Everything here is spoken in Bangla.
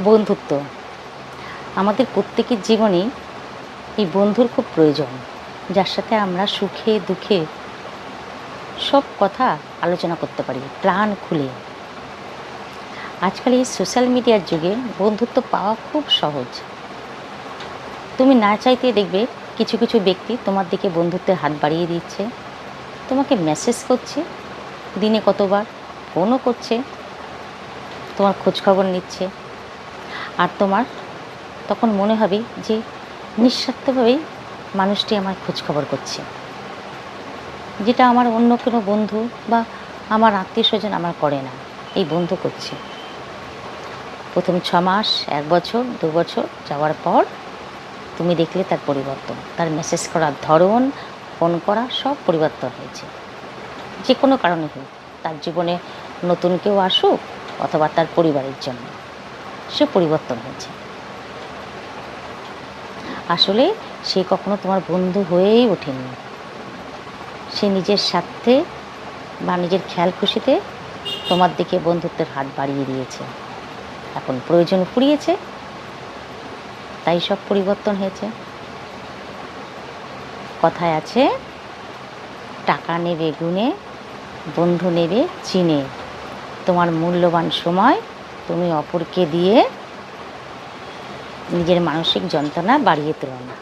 বন্ধুত্ব আমাদের প্রত্যেকের জীবনেই এই বন্ধুর খুব প্রয়োজন, যার সাথে আমরা সুখে দুঃখে সব কথা আলোচনা করতে পারি প্রাণ খুলে। আজকাল এই সোশ্যাল মিডিয়ার যুগে বন্ধুত্ব পাওয়া খুব সহজ। তুমি না চাইতে দেখবে কিছু কিছু ব্যক্তি তোমার দিকে বন্ধুত্বের হাত বাড়িয়ে দিচ্ছে, তোমাকে মেসেজ করছে, দিনে কতবার ফোনও করছে, তোমার খোঁজখবর নিচ্ছে। আর তোমার তখন মনে হবে যে নিঃস্বার্থভাবেই মানুষটি আমার খোঁজখবর করছে, যেটা আমার অন্য কোনো বন্ধু বা আমার আত্মীয় স্বজন আমার করে না, এই বন্ধু করছে। প্রথম 6 মাস, 1 বছর, 2 বছর যাওয়ার পর তুমি দেখলে তার পরিবর্তন, তার মেসেজ করার ধরন, ফোন করা সব পরিবর্তন হয়েছে। যে কোনো কারণে হোক, তার জীবনে নতুন কেউ আসুক অথবা তার পরিবারের জন্য, সে পরিবর্তন হয়েছে। আসলে সে কখনো তোমার বন্ধু হয়েই ওঠেনি। সে নিজের স্বার্থে বা নিজের খেয়াল খুশিতে তোমার দিকে বন্ধুত্বের হাত বাড়িয়ে দিয়েছে। এখন প্রয়োজন ফুরিয়েছে, তাই সব পরিবর্তন হয়েছে। কথায় আছে, টাকা নেবে গুণে, বন্ধু নেবে চিনে। তোমার মূল্যবান সময় তুমি অপরকে দিয়ে নিজের মানসিক যন্ত্রণা বাড়িয়ে তোলো না।